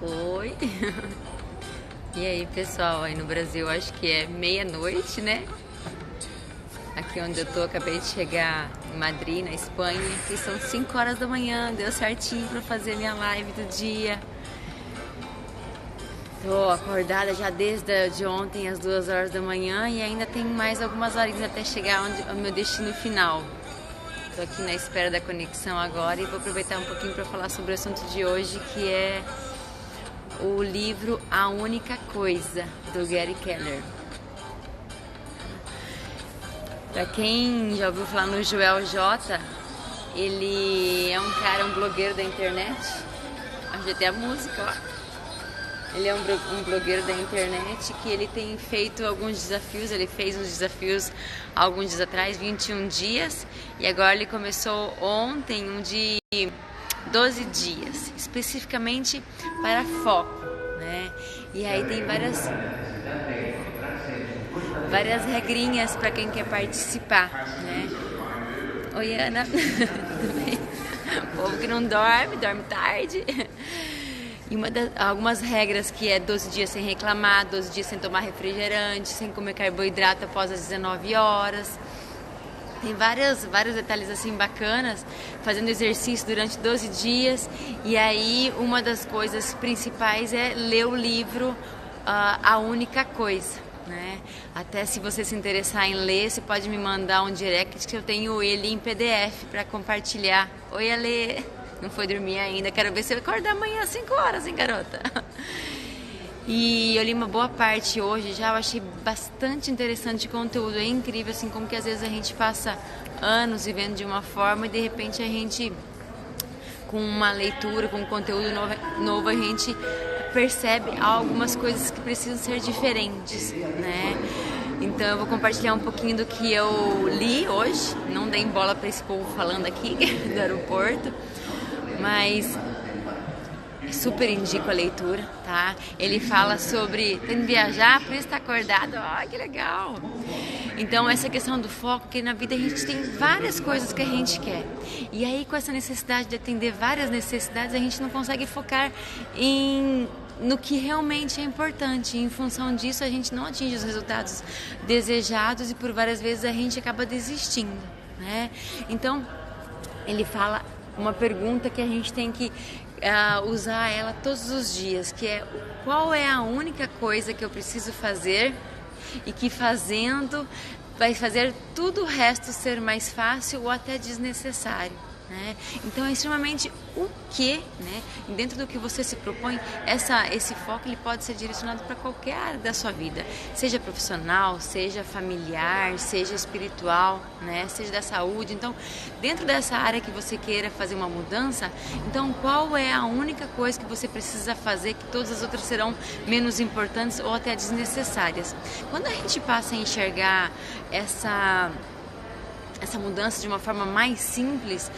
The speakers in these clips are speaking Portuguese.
Oi! E aí, pessoal, aí no Brasil acho que é meia-noite, né? Aqui onde eu tô, acabei de chegar em Madrid, na Espanha, e são 5 horas da manhã, deu certinho pra fazer minha live do dia. Tô acordada já desde ontem, às 2 horas da manhã, e ainda tem mais algumas horinhas até chegar ao meu destino final. Tô aqui na espera da conexão agora e vou aproveitar um pouquinho para falar sobre o assunto de hoje, que é o livro A Única Coisa, do Gary Keller. Para quem já ouviu falar no Joel J, ele é um cara, um blogueiro da internet. Acho até a música, ó. Ele é um blogueiro da internet que ele tem feito alguns desafios. Ele fez uns desafios alguns dias atrás, 21 dias, e agora ele começou ontem um de 12 dias, especificamente para foco, né? E aí tem várias regrinhas para quem quer participar, né? Oi, Ana, tudo bem? O povo que não dorme tarde. E algumas regras que é 12 dias sem reclamar, 12 dias sem tomar refrigerante, sem comer carboidrato após as 19 horas. Tem vários detalhes assim bacanas, fazendo exercício durante 12 dias. E aí uma das coisas principais é ler o livro A Única Coisa, né? Até se você se interessar em ler, você pode me mandar um direct que eu tenho ele em PDF para compartilhar. Oi, Ale! Não foi dormir ainda, quero ver se eu acordar amanhã às 5 horas, hein, garota? E eu li uma boa parte hoje já, eu achei bastante interessante o conteúdo, é incrível assim como que às vezes a gente passa anos vivendo de uma forma e de repente a gente, com uma leitura, com um conteúdo novo, a gente percebe algumas coisas que precisam ser diferentes, né? Então eu vou compartilhar um pouquinho do que eu li hoje, não dei bola para esse povo falando aqui do aeroporto, mas super indico a leitura, tá? Ele fala sobre tem que viajar, por isso tá acordado, que legal! Então essa questão do foco, que na vida a gente tem várias coisas que a gente quer, e aí com essa necessidade de atender várias necessidades, a gente não consegue focar no que realmente é importante. Em função disso a gente não atinge os resultados desejados e por várias vezes a gente acaba desistindo, né? Então ele fala uma pergunta que a gente tem que usar ela todos os dias, que é: qual é a única coisa que eu preciso fazer e que fazendo vai fazer tudo o resto ser mais fácil ou até desnecessário, né? Então é extremamente o que, né? Dentro do que você se propõe, esse foco ele pode ser direcionado para qualquer área da sua vida, seja profissional, seja familiar, seja espiritual, né? Seja da saúde. Então, dentro dessa área que você queira fazer uma mudança, então qual é a única coisa que você precisa fazer que todas as outras serão menos importantes ou até desnecessárias? Quando a gente passa a enxergar essa mudança de uma forma mais simples,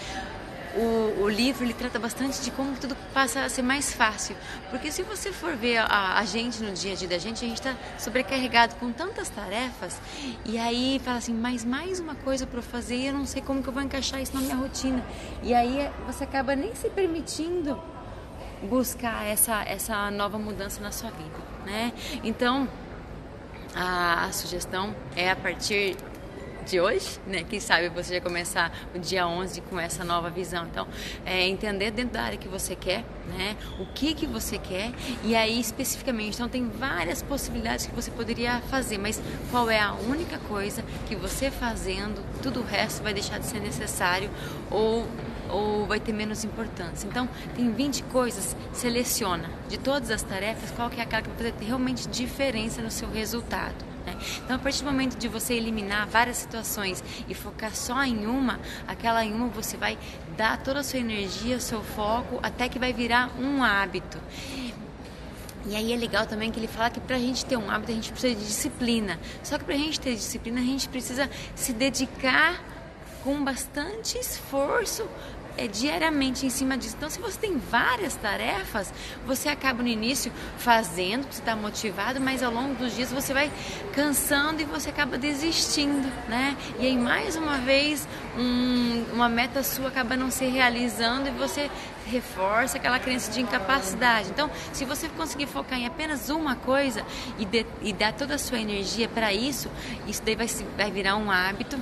o livro ele trata bastante de como tudo passa a ser mais fácil, porque se você for ver a gente no dia a dia da gente, a gente está sobrecarregado com tantas tarefas, e aí fala assim, mas mais uma coisa para eu fazer e eu não sei como que eu vou encaixar isso na minha rotina, e aí você acaba nem se permitindo buscar essa nova mudança na sua vida, né? Então a sugestão é, a partir de hoje, né? Quem sabe você já começar o dia 11 com essa nova visão. Então, entender dentro da área que você quer, né? O que você quer, e aí especificamente. Então, tem várias possibilidades que você poderia fazer, mas qual é a única coisa que você fazendo, tudo o resto vai deixar de ser necessário ou vai ter menos importância. Então, tem 20 coisas, seleciona de todas as tarefas qual que é aquela que vai fazer realmente diferença no seu resultado. Então, a partir do momento de você eliminar várias situações e focar só em uma, aquela em uma você vai dar toda a sua energia, seu foco, até que vai virar um hábito. E aí é legal também que ele fala que pra gente ter um hábito a gente precisa de disciplina. Só que pra gente ter disciplina a gente precisa se dedicar com bastante esforço diariamente em cima disso. Então, se você tem várias tarefas, você acaba no início fazendo, você está motivado, mas ao longo dos dias você vai cansando e você acaba desistindo, né? E aí, mais uma vez, uma meta sua acaba não se realizando e você reforça aquela crença de incapacidade. Então, se você conseguir focar em apenas uma coisa e dar toda a sua energia para isso daí vai virar um hábito.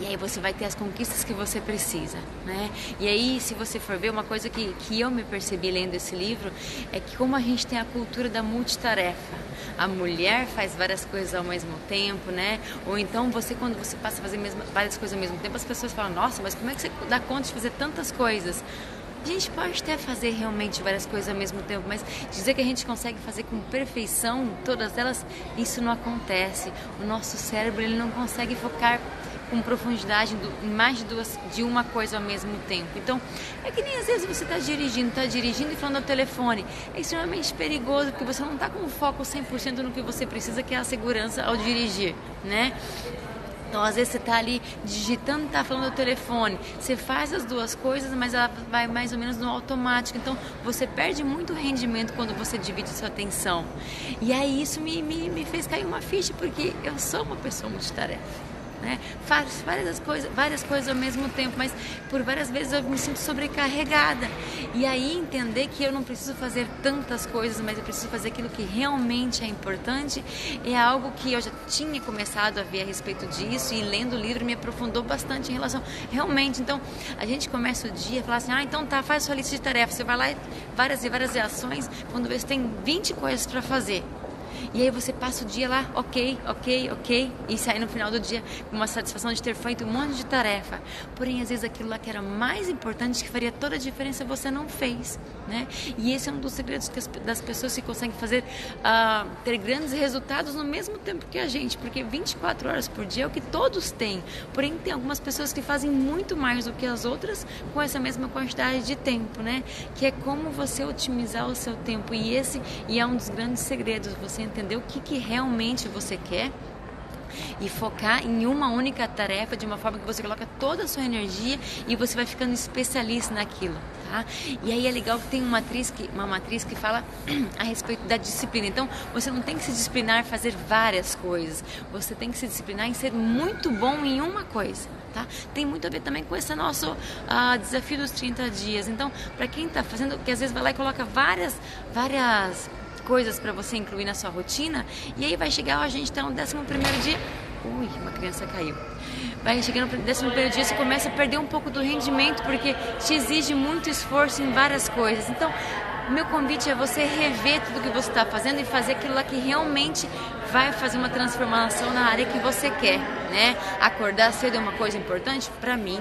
E aí você vai ter as conquistas que você precisa, né? E aí, se você for ver, uma coisa que eu me percebi lendo esse livro é que como a gente tem a cultura da multitarefa, a mulher faz várias coisas ao mesmo tempo, né? Ou então quando você passa a fazer várias coisas ao mesmo tempo, as pessoas falam, nossa, mas como é que você dá conta de fazer tantas coisas? A gente pode até fazer realmente várias coisas ao mesmo tempo, mas dizer que a gente consegue fazer com perfeição todas elas, isso não acontece. O nosso cérebro ele não consegue focar com profundidade em mais de uma coisa ao mesmo tempo. Então, é que nem às vezes você está dirigindo e falando ao telefone. É extremamente perigoso, porque você não está com foco 100% no que você precisa, que é a segurança ao dirigir, né? Então, às vezes você está ali digitando, está falando ao telefone. Você faz as duas coisas, mas ela vai mais ou menos no automático. Então, você perde muito rendimento quando você divide sua atenção. E aí, isso me fez cair uma ficha, porque eu sou uma pessoa multitarefa. Né? Faço várias coisas ao mesmo tempo, mas por várias vezes eu me sinto sobrecarregada. E aí entender que eu não preciso fazer tantas coisas, mas eu preciso fazer aquilo que realmente é importante, é algo que eu já tinha começado a ver a respeito disso, e lendo o livro me aprofundou bastante em relação realmente. Então a gente começa o dia a falar assim, então tá, faz sua lista de tarefas, você vai lá, várias ações, quando vê, você tem 20 coisas para fazer. E aí você passa o dia lá, ok, e sai no final do dia com uma satisfação de ter feito um monte de tarefa. Porém, às vezes aquilo lá que era mais importante, que faria toda a diferença, você não fez, né? E esse é um dos segredos das pessoas que conseguem fazer, ter grandes resultados no mesmo tempo que a gente, porque 24 horas por dia é o que todos têm. Porém, tem algumas pessoas que fazem muito mais do que as outras com essa mesma quantidade de tempo, né? Que é como você otimizar o seu tempo. E é um dos grandes segredos, você entender o que realmente você quer e focar em uma única tarefa, de uma forma que você coloca toda a sua energia e você vai ficando especialista naquilo, tá? E aí é legal que tem uma matriz que fala a respeito da disciplina. Então, você não tem que se disciplinar a fazer várias coisas, você tem que se disciplinar em ser muito bom em uma coisa, tá? Tem muito a ver também com esse nosso desafio dos 30 dias. Então, para quem está fazendo, que às vezes vai lá e coloca várias coisas para você incluir na sua rotina, e aí vai chegar, a gente está no 11º dia, uma criança caiu, vai chegando no 11º dia, você começa a perder um pouco do rendimento, porque te exige muito esforço em várias coisas. Então, meu convite é você rever tudo que você está fazendo e fazer aquilo lá que realmente vai fazer uma transformação na área que você quer, né? Acordar cedo é uma coisa importante? Para mim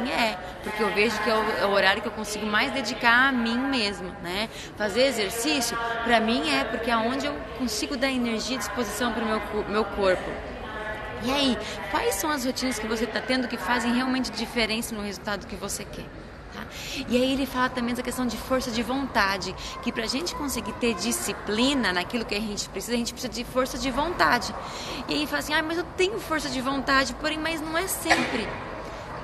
porque eu vejo que é o horário que eu consigo mais dedicar a mim mesma, né? Fazer exercício, para mim porque é onde eu consigo dar energia e disposição para o meu corpo. E aí, quais são as rotinas que você está tendo que fazem realmente diferença no resultado que você quer? Tá? E aí ele fala também da questão de força de vontade, que pra gente conseguir ter disciplina naquilo que a gente precisa de força de vontade. E aí ele fala assim, mas eu tenho força de vontade, porém, mas não é sempre.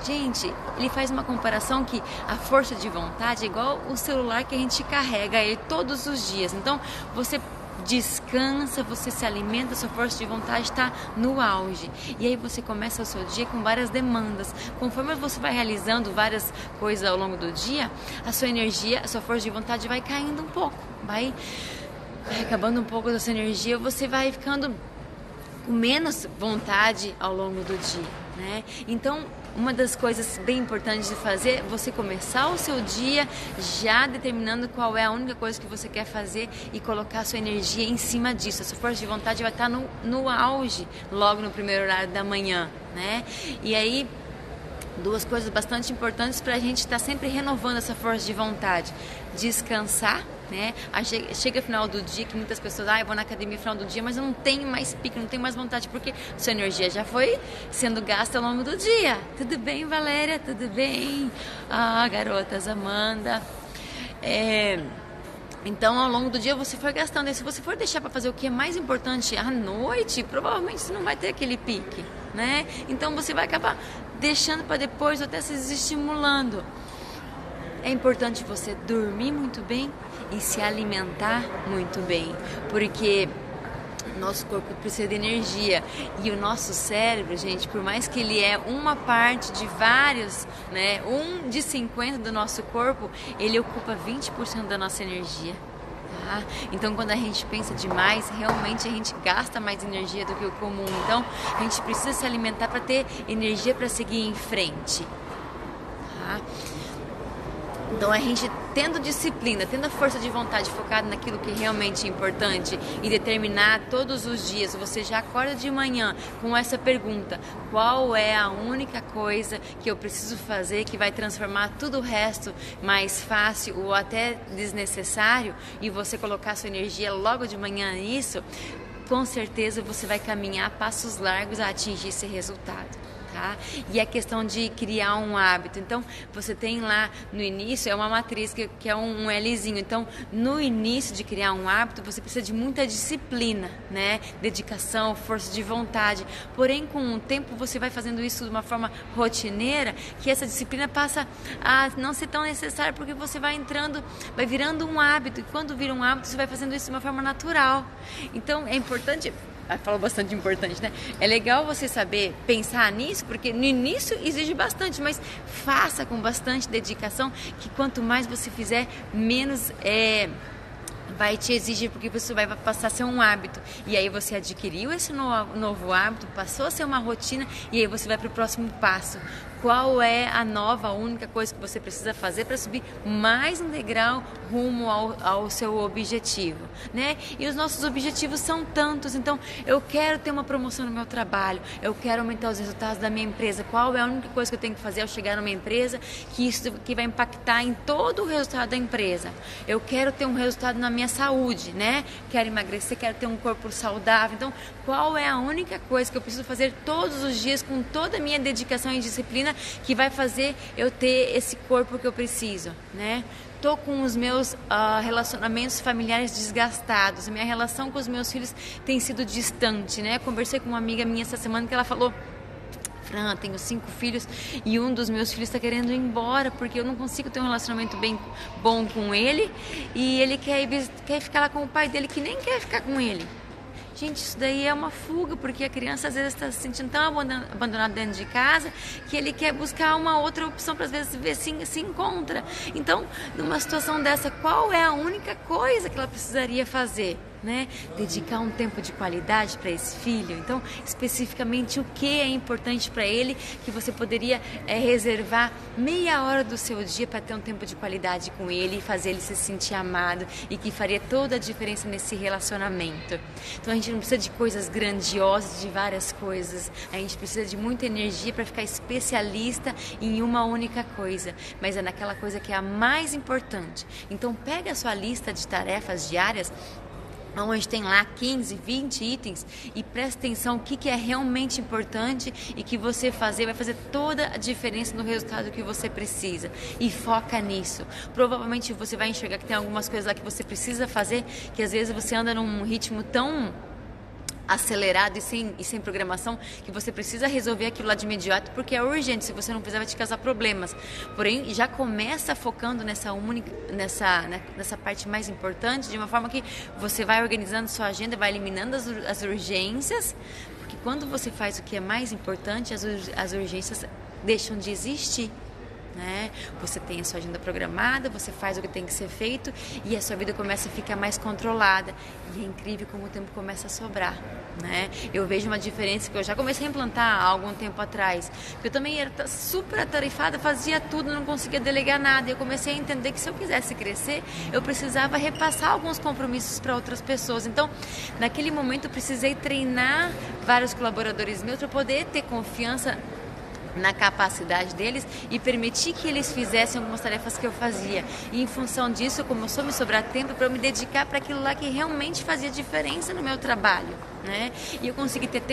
Gente, ele faz uma comparação que a força de vontade é igual o celular que a gente carrega ele todos os dias. Então, você descansa, você se alimenta, sua força de vontade está no auge. E aí você começa o seu dia com várias demandas. Conforme você vai realizando várias coisas ao longo do dia, a sua energia, a sua força de vontade vai caindo um pouco, vai acabando um pouco da sua energia, você vai ficando com menos vontade ao longo do dia, né? Então, uma das coisas bem importantes de fazer é você começar o seu dia já determinando qual é a única coisa que você quer fazer e colocar a sua energia em cima disso. A sua força de vontade vai estar no auge logo no primeiro horário da manhã, né? E aí, duas coisas bastante importantes para a gente estar sempre renovando essa força de vontade. Descansar, né? Chega o final do dia que muitas pessoas, eu vou na academia no final do dia, mas eu não tenho mais pique, não tenho mais vontade, porque sua energia já foi sendo gasta ao longo do dia. Tudo bem, Valéria? Tudo bem? Garotas, Amanda. Então, ao longo do dia você foi gastando. E se você for deixar para fazer o que é mais importante à noite, provavelmente você não vai ter aquele pique, né? Então você vai acabar deixando para depois, até se desestimulando. é importante você dormir muito bem e se alimentar muito bem, porque nosso corpo precisa de energia e o nosso cérebro, gente, por mais que ele é uma parte de vários, né, 1 de 50 do nosso corpo, ele ocupa 20% da nossa energia. Tá? Então, quando a gente pensa demais, realmente a gente gasta mais energia do que o comum. Então, a gente precisa se alimentar para ter energia para seguir em frente. Tá? Então, a gente tendo disciplina, tendo a força de vontade focada naquilo que realmente é importante e determinar todos os dias, você já acorda de manhã com essa pergunta: qual é a única coisa que eu preciso fazer que vai transformar tudo o resto mais fácil ou até desnecessário, e você colocar sua energia logo de manhã nisso, com certeza você vai caminhar passos largos a atingir esse resultado. Tá? E a questão de criar um hábito, então você tem lá no início, é uma matriz que é um Lzinho, então no início de criar um hábito você precisa de muita disciplina, né? Dedicação, força de vontade, porém com o tempo você vai fazendo isso de uma forma rotineira, que essa disciplina passa a não ser tão necessária, porque você vai entrando, vai virando um hábito, e quando vira um hábito você vai fazendo isso de uma forma natural. Então é importante, falo bastante importante, né? É legal você saber pensar nisso, porque no início exige bastante, mas faça com bastante dedicação, que quanto mais você fizer, menos vai te exigir, porque você vai passar a ser um hábito. E aí você adquiriu esse novo hábito, passou a ser uma rotina, e aí você vai para o próximo passo. Qual é a nova, única coisa que você precisa fazer para subir mais um degrau rumo ao seu objetivo, né? E os nossos objetivos são tantos, então eu quero ter uma promoção no meu trabalho, eu quero aumentar os resultados da minha empresa. Qual é a única coisa que eu tenho que fazer ao chegar numa empresa que vai impactar em todo o resultado da empresa? Eu quero ter um resultado na minha saúde, né? Quero emagrecer, quero ter um corpo saudável. Então, qual é a única coisa que eu preciso fazer todos os dias com toda a minha dedicação e disciplina que vai fazer eu ter esse corpo que eu preciso, né? Tô com os meus relacionamentos familiares desgastados, minha relação com os meus filhos tem sido distante, né? Conversei com uma amiga minha essa semana que ela falou: Fran, tenho 5 filhos e um dos meus filhos está querendo ir embora porque eu não consigo ter um relacionamento bem bom com ele, e ele quer ficar lá com o pai dele, que nem quer ficar com ele. Gente, isso daí é uma fuga, porque a criança às vezes está se sentindo tão abandonada dentro de casa que ele quer buscar uma outra opção para às vezes ver se encontra. Então, numa situação dessa, qual é a única coisa que ela precisaria fazer? Né? Dedicar um tempo de qualidade para esse filho. Então, especificamente o que é importante para ele, que você poderia reservar meia hora do seu dia para ter um tempo de qualidade com ele e fazer ele se sentir amado, e que faria toda a diferença nesse relacionamento. Então, a gente não precisa de coisas grandiosas, de várias coisas. A gente precisa de muita energia para ficar especialista em uma única coisa, mas é naquela coisa que é a mais importante. Então, pega a sua lista de tarefas diárias, onde tem lá 15, 20 itens, e presta atenção o que é realmente importante e que você vai fazer toda a diferença no resultado que você precisa, e foca nisso. Provavelmente você vai enxergar que tem algumas coisas lá que você precisa fazer, que às vezes você anda num ritmo tão acelerado e sem programação, que você precisa resolver aquilo lá de imediato, porque é urgente. Se você não fizer, vai te causar problemas. Porém, já começa focando nessa parte mais importante, de uma forma que você vai organizando sua agenda, vai eliminando as urgências, porque quando você faz o que é mais importante, as urgências deixam de existir. Né? Você tem a sua agenda programada, você faz o que tem que ser feito, e a sua vida começa a ficar mais controlada, e é incrível como o tempo começa a sobrar, né? Eu vejo uma diferença que eu já comecei a implantar há algum tempo atrás, que eu também era super atarefada, fazia tudo, não conseguia delegar nada, e eu comecei a entender que se eu quisesse crescer, eu precisava repassar alguns compromissos para outras pessoas. Então, naquele momento eu precisei treinar vários colaboradores meus para poder ter confiança na capacidade deles e permitir que eles fizessem algumas tarefas que eu fazia. E em função disso, começou a me sobrar tempo para eu me dedicar para aquilo lá que realmente fazia diferença no meu trabalho, né? E eu consegui ter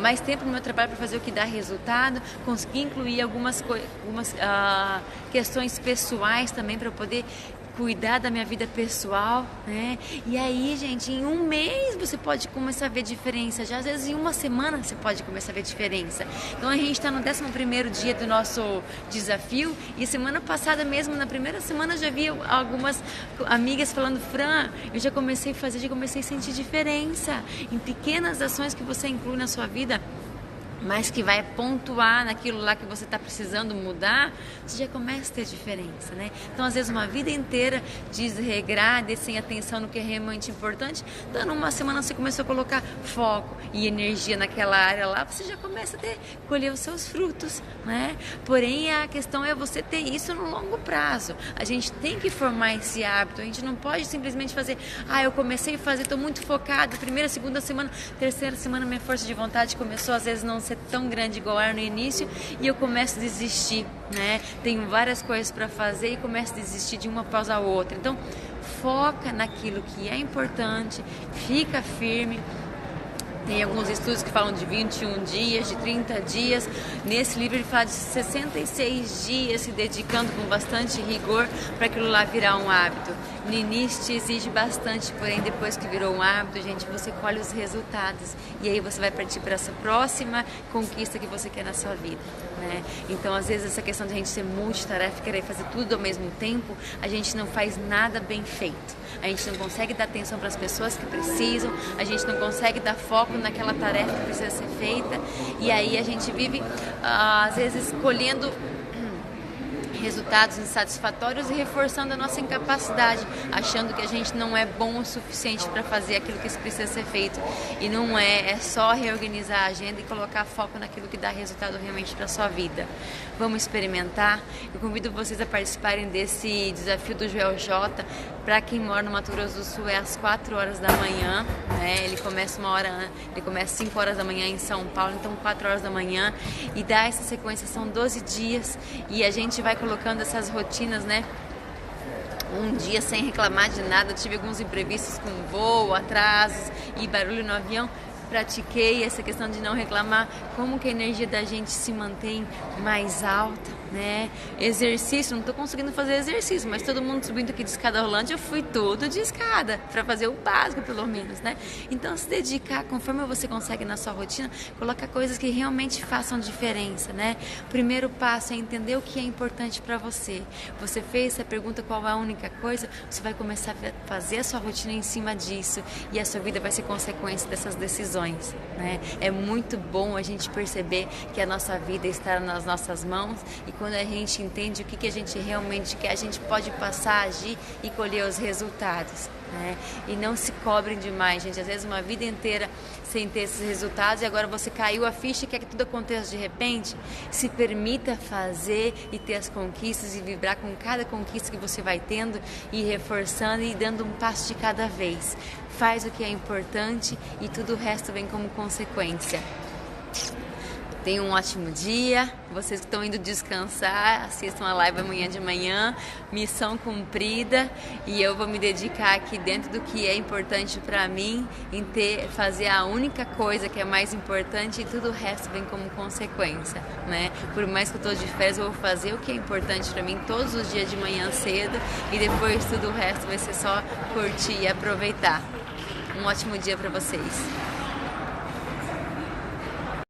mais tempo no meu trabalho para fazer o que dá resultado, consegui incluir algumas questões pessoais também para eu poder cuidar da minha vida pessoal, né? E aí, gente, em um mês você pode começar a ver diferença. Já às vezes em uma semana você pode começar a ver diferença. Então a gente está no 11º dia do nosso desafio e semana passada mesmo, na primeira semana, eu já vi algumas amigas falando: Fran, eu já comecei a fazer, já comecei a sentir diferença em pequenas ações que você inclui na sua vida, mas que vai pontuar naquilo lá que você está precisando mudar, você já começa a ter diferença, né? Então, às vezes, uma vida inteira desregrada e sem atenção no que é realmente importante, então, numa semana você começou a colocar foco e energia naquela área lá, você já começa a colher os seus frutos, né? Porém, a questão é você ter isso no longo prazo. A gente tem que formar esse hábito, a gente não pode simplesmente fazer: eu comecei a fazer, estou muito focado, primeira, segunda semana, terceira semana, minha força de vontade começou, às vezes, não ser tão grande igual era no início e eu começo a desistir, né? Tenho várias coisas para fazer e começo a desistir de uma após a outra. Então, foca naquilo que é importante, fica firme. Tem alguns estudos que falam de 21 dias, de 30 dias. Nesse livro ele fala de 66 dias se dedicando com bastante rigor para aquilo lá virar um hábito. No início te exige bastante, porém depois que virou um hábito, gente, você colhe os resultados. E aí você vai partir para essa próxima conquista que você quer na sua vida, né? Então, às vezes, essa questão de a gente ser multitarefa, querer fazer tudo ao mesmo tempo, a gente não faz nada bem feito. A gente não consegue dar atenção para as pessoas que precisam, a gente não consegue dar foco naquela tarefa que precisa ser feita, e aí a gente vive, às vezes, colhendo resultados insatisfatórios e reforçando a nossa incapacidade, achando que a gente não é bom o suficiente para fazer aquilo que precisa ser feito. E não é só reorganizar a agenda e colocar foco naquilo que dá resultado realmente para a sua vida. Vamos experimentar. Eu convido vocês a participarem desse desafio do Joel J. Para quem mora no Mato Grosso do Sul, é às 4 horas da manhã, né? Ele começa ele começa às 5 horas da manhã em São Paulo, então 4 horas da manhã, e dá essa sequência, são 12 dias, e a gente vai colocando essas rotinas, né? Um dia sem reclamar de nada. Eu tive alguns imprevistos com voo, atrasos e barulho no avião. Pratiquei essa questão de não reclamar, como que a energia da gente se mantém mais alta, né? Exercício, não estou conseguindo fazer exercício, mas todo mundo subindo aqui de escada rolante, eu fui tudo de escada, para fazer o básico pelo menos, né? Então, se dedicar, conforme você consegue na sua rotina, colocar coisas que realmente façam diferença, né? O primeiro passo é entender o que é importante para você. Você fez essa pergunta, qual é a única coisa? Você vai começar a fazer a sua rotina em cima disso, e a sua vida vai ser consequência dessas decisões, né? É muito bom a gente perceber que a nossa vida está nas nossas mãos, e quando a gente entende o que a gente realmente quer, a gente pode passar a agir e colher os resultados, né? E não se cobrem demais, gente. Às vezes uma vida inteira sem ter esses resultados, e agora você caiu a ficha e quer que tudo aconteça de repente. Se permita fazer e ter as conquistas e vibrar com cada conquista que você vai tendo e reforçando e dando um passo de cada vez. Faz o que é importante e tudo o resto vem como consequência. Tenham um ótimo dia. Vocês que estão indo descansar, assistam a live amanhã de manhã. Missão cumprida. E eu vou me dedicar aqui dentro do que é importante para mim, em fazer a única coisa que é mais importante, e tudo o resto vem como consequência, né? Por mais que eu estou de férias, eu vou fazer o que é importante para mim todos os dias de manhã cedo, e depois tudo o resto vai ser só curtir e aproveitar. Um ótimo dia para vocês.